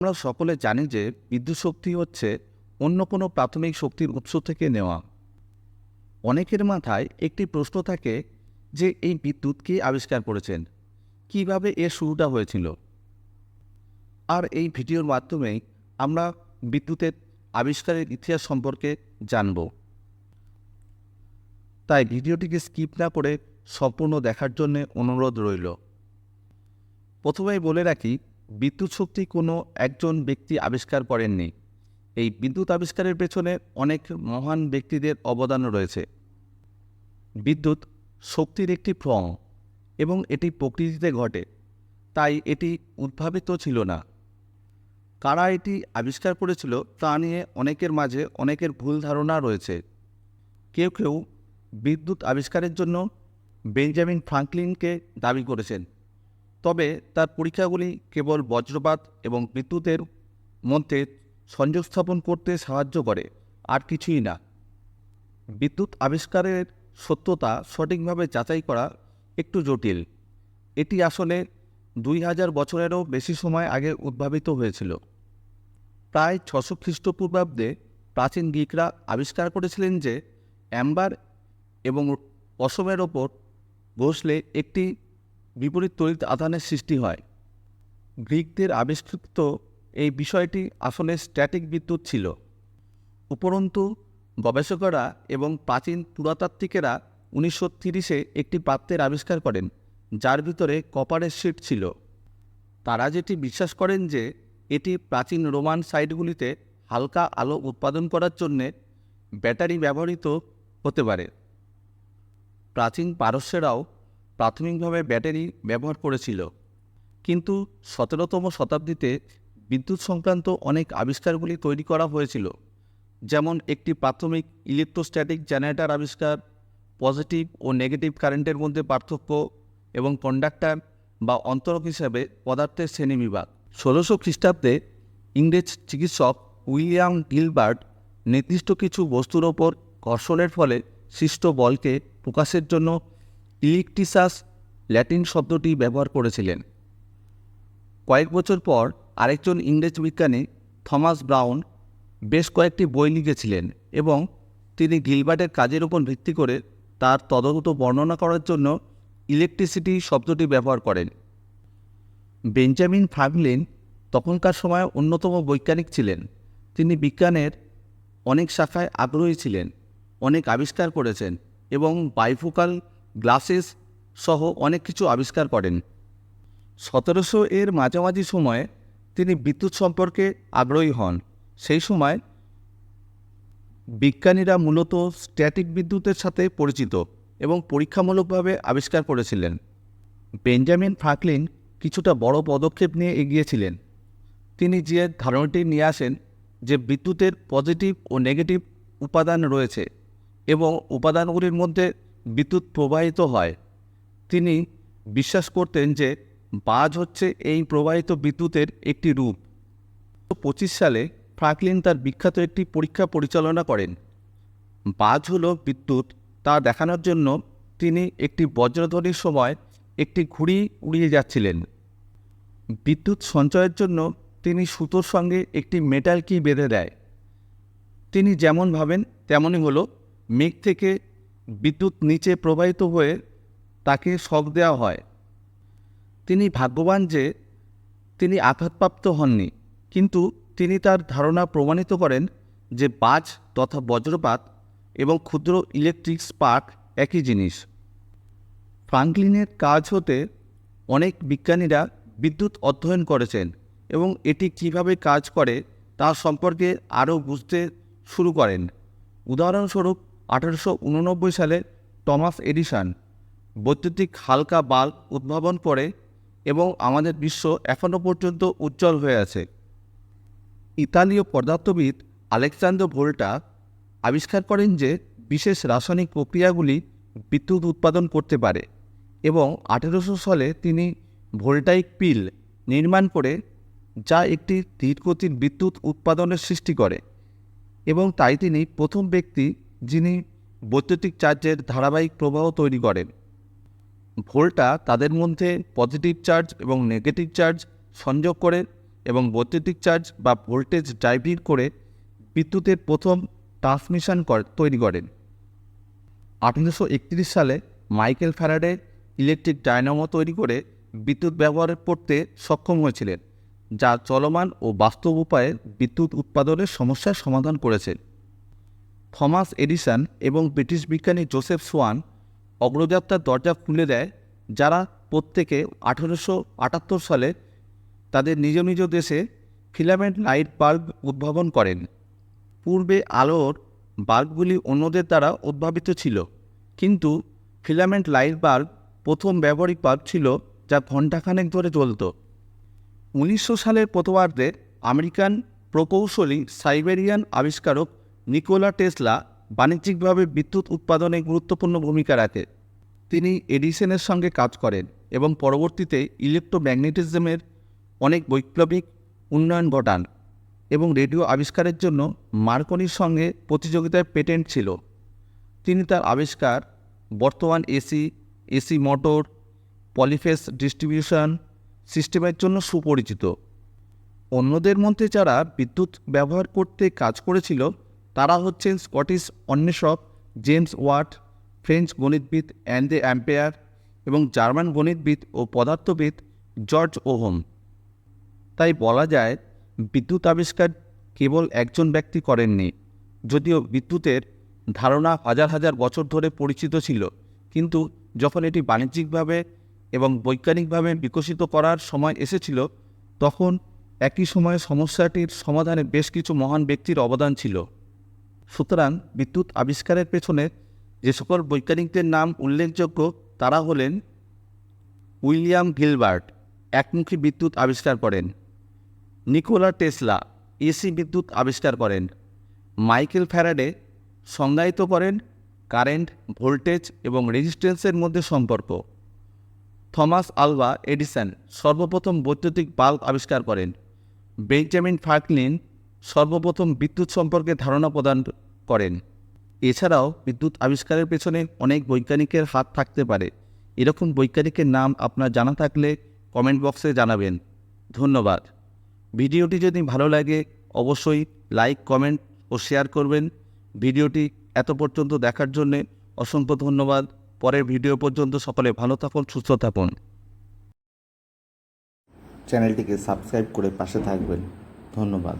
আমরা সকলে জানি যে বিদ্যুৎ শক্তি হচ্ছে অন্য কোনো প্রাথমিক শক্তির উৎস থেকে নেওয়া। অনেকের মাথায় একটি প্রশ্ন থাকে যে এই বিদ্যুৎ কে আবিষ্কার করেছেন, কিভাবে এর শুরুটা হয়েছিল। আর এই ভিডিওর মাধ্যমেই আমরা বিদ্যুতের আবিষ্কারের ইতিহাস সম্পর্কে জানব। তাই ভিডিওটিকে স্কিপ না করে সম্পূর্ণ দেখার জন্য অনুরোধ রইল। প্রথমেই বলে রাখি, বিদ্যুৎ শক্তি কোনো একজন ব্যক্তি আবিষ্কার করেননি। এই বিদ্যুৎ আবিষ্কারের পেছনে অনেক মহান ব্যক্তিদের অবদান রয়েছে। বিদ্যুৎ শক্তির একটি ফর্ম এবং এটি প্রকৃতিতে ঘটে, তাই এটি উদ্ভাবিত ছিল না। কারা এটি আবিষ্কার করেছিল তা নিয়ে অনেকের মাঝে অনেকের ভুল ধারণা রয়েছে। কেউ কেউ বিদ্যুৎ আবিষ্কারের জন্য বেঞ্জামিন ফ্রাঙ্কলিনকে দাবি করেছেন, তবে তার পরীক্ষাগুলি কেবল বজ্রপাত এবং বিদ্যুতের মধ্যে সংযোগ স্থাপন করতে সাহায্য করে, আর কিছুই না। বিদ্যুৎ আবিষ্কারের সত্যতা সঠিকভাবে যাচাই করা একটু জটিল। এটি আসলে 2000 বছরেরও বেশি সময় আগে উদ্ভাবিত হয়েছিল। প্রায় 600 খ্রিস্টপূর্বাব্দে প্রাচীন গ্রিকরা আবিষ্কার করেছিলেন যে অ্যাম্বার এবং পশমের ওপর ঘষলে একটি বিপরীত তড়িৎ আধানের সৃষ্টি হয়। গ্রিকদের আবিষ্কৃত এই বিষয়টি আসলে স্ট্যাটিক বিদ্যুৎ ছিল। উপরন্তু গবেষকেরা এবং প্রাচীন পুরাতাত্ত্বিকেরা 1930-এ একটি পাত্রের আবিষ্কার করেন যার ভিতরে কপারের শিট ছিল। তারা যেটি বিশ্বাস করেন যে এটি প্রাচীন রোমান সাইটগুলিতে হালকা আলো উৎপাদন করার জন্যে ব্যাটারি ব্যবহৃত হতে পারে। প্রাচীন পারস্যেরাও প্রাথমিকভাবে ব্যাটারি ব্যবহার করেছিল, কিন্তু 17তম শতাব্দীতে বিদ্যুৎ সংক্রান্ত অনেক আবিষ্কারগুলি তৈরি করা হয়েছিল, যেমন একটি প্রাথমিক ইলেকট্রোস্ট্যাটিক জেনারেটর আবিষ্কার, পজিটিভ ও নেগেটিভ কারেন্টের মধ্যে পার্থক্য এবং কন্ডাক্টর বা অন্তরক হিসাবে পদার্থের শ্রেণীবিভাগ। 1600 খ্রিস্টাব্দে ইংরেজ চিকিৎসক উইলিয়াম গিলবার্ট নির্দিষ্ট কিছু বস্তুর ওপর ঘর্ষণের ফলে সৃষ্ট বলকে প্রকাশের জন্য ইলেকট্রিসাস ল্যাটিন শব্দটি ব্যবহার করেছিলেন। কয়েক বছর পর আরেকজন ইংরেজ বিজ্ঞানী থমাস ব্রাউন বেশ কয়েকটি বই লিখেছিলেন এবং তিনি গিলবার্টের কাজের উপর ভিত্তি করে তার তদন্ত বর্ণনা করার জন্য ইলেকট্রিসিটি শব্দটি ব্যবহার করেন। বেঞ্জামিন ফ্রাঙ্কলিন তখনকার সময়ে অন্যতম বৈজ্ঞানিক ছিলেন। তিনি বিজ্ঞানের অনেক শাখায় আগ্রহী ছিলেন, অনেক আবিষ্কার করেছেন এবং বাইফোকাল গ্লাসেস সহ অনেক কিছু আবিষ্কার করেন। 1700-এর মাঝামাঝি সময়ে তিনি বিদ্যুৎ সম্পর্কে আগ্রহী হন। সেই সময় বিজ্ঞানীরা মূলত স্ট্যাটিক বিদ্যুতের সাথে পরিচিত এবং পরীক্ষামূলকভাবে আবিষ্কার করেছিলেন। বেঞ্জামিন ফ্রাঙ্কলিন কিছুটা বড় পদক্ষেপ নিয়ে এগিয়েছিলেন। তিনি যে ধারণাটি নিয়ে আসেন যে বিদ্যুতের পজিটিভ ও নেগেটিভ উপাদান রয়েছে এবং উপাদানগুলির মধ্যে বিদ্যুৎ প্রবাহিত হয়। তিনি বিশ্বাস করতেন যে বাজ হচ্ছে এই প্রবাহিত বিদ্যুতের একটি রূপ। 1925 সালে ফ্রাঙ্কলিন তার বিখ্যাত একটি পরীক্ষা পরিচালনা করেন। বাজ হলো বিদ্যুৎ তা দেখানোর জন্য তিনি একটি বজ্রধ্বনির সময় একটি ঘুড়ি উড়িয়ে যাচ্ছিলেন। বিদ্যুৎ সঞ্চয়ের জন্য তিনি সুতোর সঙ্গে একটি মেটাল কি বেঁধে দেয়। তিনি যেমন ভাবেন তেমনই হলো। মেঘ থেকে বিদ্যুৎ নিচে প্রবাহিত হয়ে তাকে শক দেওয়া হয়। তিনি ভাগ্যবান যে তিনি আঘাতপ্রাপ্ত হননি, কিন্তু তিনি তার ধারণা প্রমাণিত করেন যে বাজ তথা বজ্রপাত এবং ক্ষুদ্র ইলেকট্রিক স্পার্ক একই জিনিস। ফ্রাঙ্কলিনের কাজ হতে অনেক বিজ্ঞানীরা বিদ্যুৎ অধ্যয়ন করেছেন এবং এটি কিভাবে কাজ করে তা সম্পর্কে আরও বুঝতে শুরু করেন। উদাহরণস্বরূপ 1889 সালে টমাস এডিসন বৈদ্যুতিক হালকা বাল্ব উদ্ভাবন করে এবং আমাদের বিশ্ব এখনও পর্যন্ত উজ্জ্বল হয়ে আছে। ইতালীয় পদার্থবিদ আলেকজান্দ্রো ভোল্টা আবিষ্কার করেন যে বিশেষ রাসায়নিক প্রক্রিয়াগুলি বিদ্যুৎ উৎপাদন করতে পারে এবং 1800 সালে তিনি ভোল্টাইক পিল নির্মাণ করে যা একটি ধীরগতির বিদ্যুৎ উৎপাদনের সৃষ্টি করে, এবং তাই তিনি প্রথম ব্যক্তি যিনি বৈদ্যুতিক চার্জের ধারাবাহিক প্রবাহ তৈরি করেন। ভোল্টা তাদের মধ্যে পজিটিভ চার্জ এবং নেগেটিভ চার্জ সংযোগ করে এবং বৈদ্যুতিক চার্জ বা ভোল্টেজ ড্রাইভিং করে বিদ্যুতের প্রথম ট্রান্সমিশন তৈরি করেন। 1831 সালে মাইকেল ফ্যারাডে ইলেকট্রিক ডায়নামো তৈরি করে বিদ্যুৎ ব্যবহার করতে সক্ষম হয়েছিলেন, যা চলমান ও বাস্তব উপায়ে বিদ্যুৎ উৎপাদনের সমস্যার সমাধান করেছে। থমাস এডিসন এবং ব্রিটিশ বিজ্ঞানী জোসেফ সোয়ান অগ্রযাত্রার দরজা খুলে দেয়, যারা প্রত্যেকে 1878 সালে তাদের নিজ নিজ দেশে ফিলামেন্ট লাইট বাল্ব উদ্ভাবন করেন। পূর্বে আলোর বাল্বগুলি অন্যদের দ্বারা উদ্ভাবিত ছিল, কিন্তু ফিলামেন্ট লাইট বাল্ব প্রথম ব্যবহারিক বাল্ব ছিল যা ঘণ্টাখানেক ধরে জ্বলত। 1900 সালের প্রথমার্ধে আমেরিকান প্রকৌশলী সাইবেরিয়ান আবিষ্কারক নিকোলা টেসলা বাণিজ্যিকভাবে বিদ্যুৎ উৎপাদনে গুরুত্বপূর্ণ ভূমিকা রাখে। তিনি এডিসনের সঙ্গে কাজ করেন এবং পরবর্তীতে ইলেকট্রোম্যাগনেটিজমের অনেক বৈপ্লবিক উন্নয়ন ঘটান এবং রেডিও আবিষ্কারের জন্য মার্কনির সঙ্গে প্রতিযোগিতায় পেটেন্ট ছিল। তিনি তার আবিষ্কার বর্তমান এসি মোটর পলিফেজ ডিস্ট্রিবিউশন সিস্টেমের জন্য সুপরিচিত। অন্যদের মধ্যে যারা বিদ্যুৎ ব্যবহার করতে কাজ করেছিল তারা হচ্ছেন স্কটিশ অন্বেষক জেমস ওয়াট, ফ্রেঞ্চ গণিতবিদ অ্যান্ডে অ্যাম্পেয়ার এবং জার্মান গণিতবিদ ও পদার্থবিদ জর্জ ওহম। তাই বলা যায় বিদ্যুৎ আবিষ্কার কেবল একজন ব্যক্তি করেননি। যদিও বিদ্যুতের ধারণা হাজার হাজার বছর ধরে পরিচিত ছিল, কিন্তু যখন এটি বাণিজ্যিকভাবে এবং বৈজ্ঞানিকভাবে বিকশিত করার সময় এসেছিল, তখন একই সময়ে সমস্যাটির সমাধানে বেশ কিছু মহান ব্যক্তির অবদান ছিল। সুতরাং বিদ্যুৎ আবিষ্কারের পেছনে যে সকল বৈজ্ঞানিকদের নাম উল্লেখযোগ্য তারা হলেন: উইলিয়াম গিলবার্ট একমুখী বিদ্যুৎ আবিষ্কার করেন, নিকোলা টেসলা এসি বিদ্যুৎ আবিষ্কার করেন, মাইকেল ফ্যারাডে সংজ্ঞায়িত করেন কারেন্ট, ভোল্টেজ এবং রেজিস্ট্যান্সের মধ্যে সম্পর্ক, থমাস আলভা এডিসন সর্বপ্রথম বৈদ্যুতিক বাল্ব আবিষ্কার করেন, বেঞ্জামিন ফ্রাঙ্কলিন সর্বপ্রথম বিদ্যুৎ সম্পর্কে ধারণা প্রদান করেন। এছাড়াও বিদ্যুৎ আবিষ্কারের পেছনে অনেক বৈজ্ঞানিকের হাত থাকতে পারে। এরকম বৈজ্ঞানিকের নাম আপনার জানা থাকলে কমেন্ট বক্সে জানাবেন। ধন্যবাদ। ভিডিওটি যদি ভালো লাগে অবশ্যই লাইক, কমেন্ট ও শেয়ার করবেন। ভিডিওটি এত পর্যন্ত দেখার জন্যে অসংখ্য ধন্যবাদ। পরের ভিডিও পর্যন্ত সকলে ভালো থাকুন, সুস্থ থাকুন। চ্যানেলটিকে সাবস্ক্রাইব করে পাশে থাকবেন। ধন্যবাদ।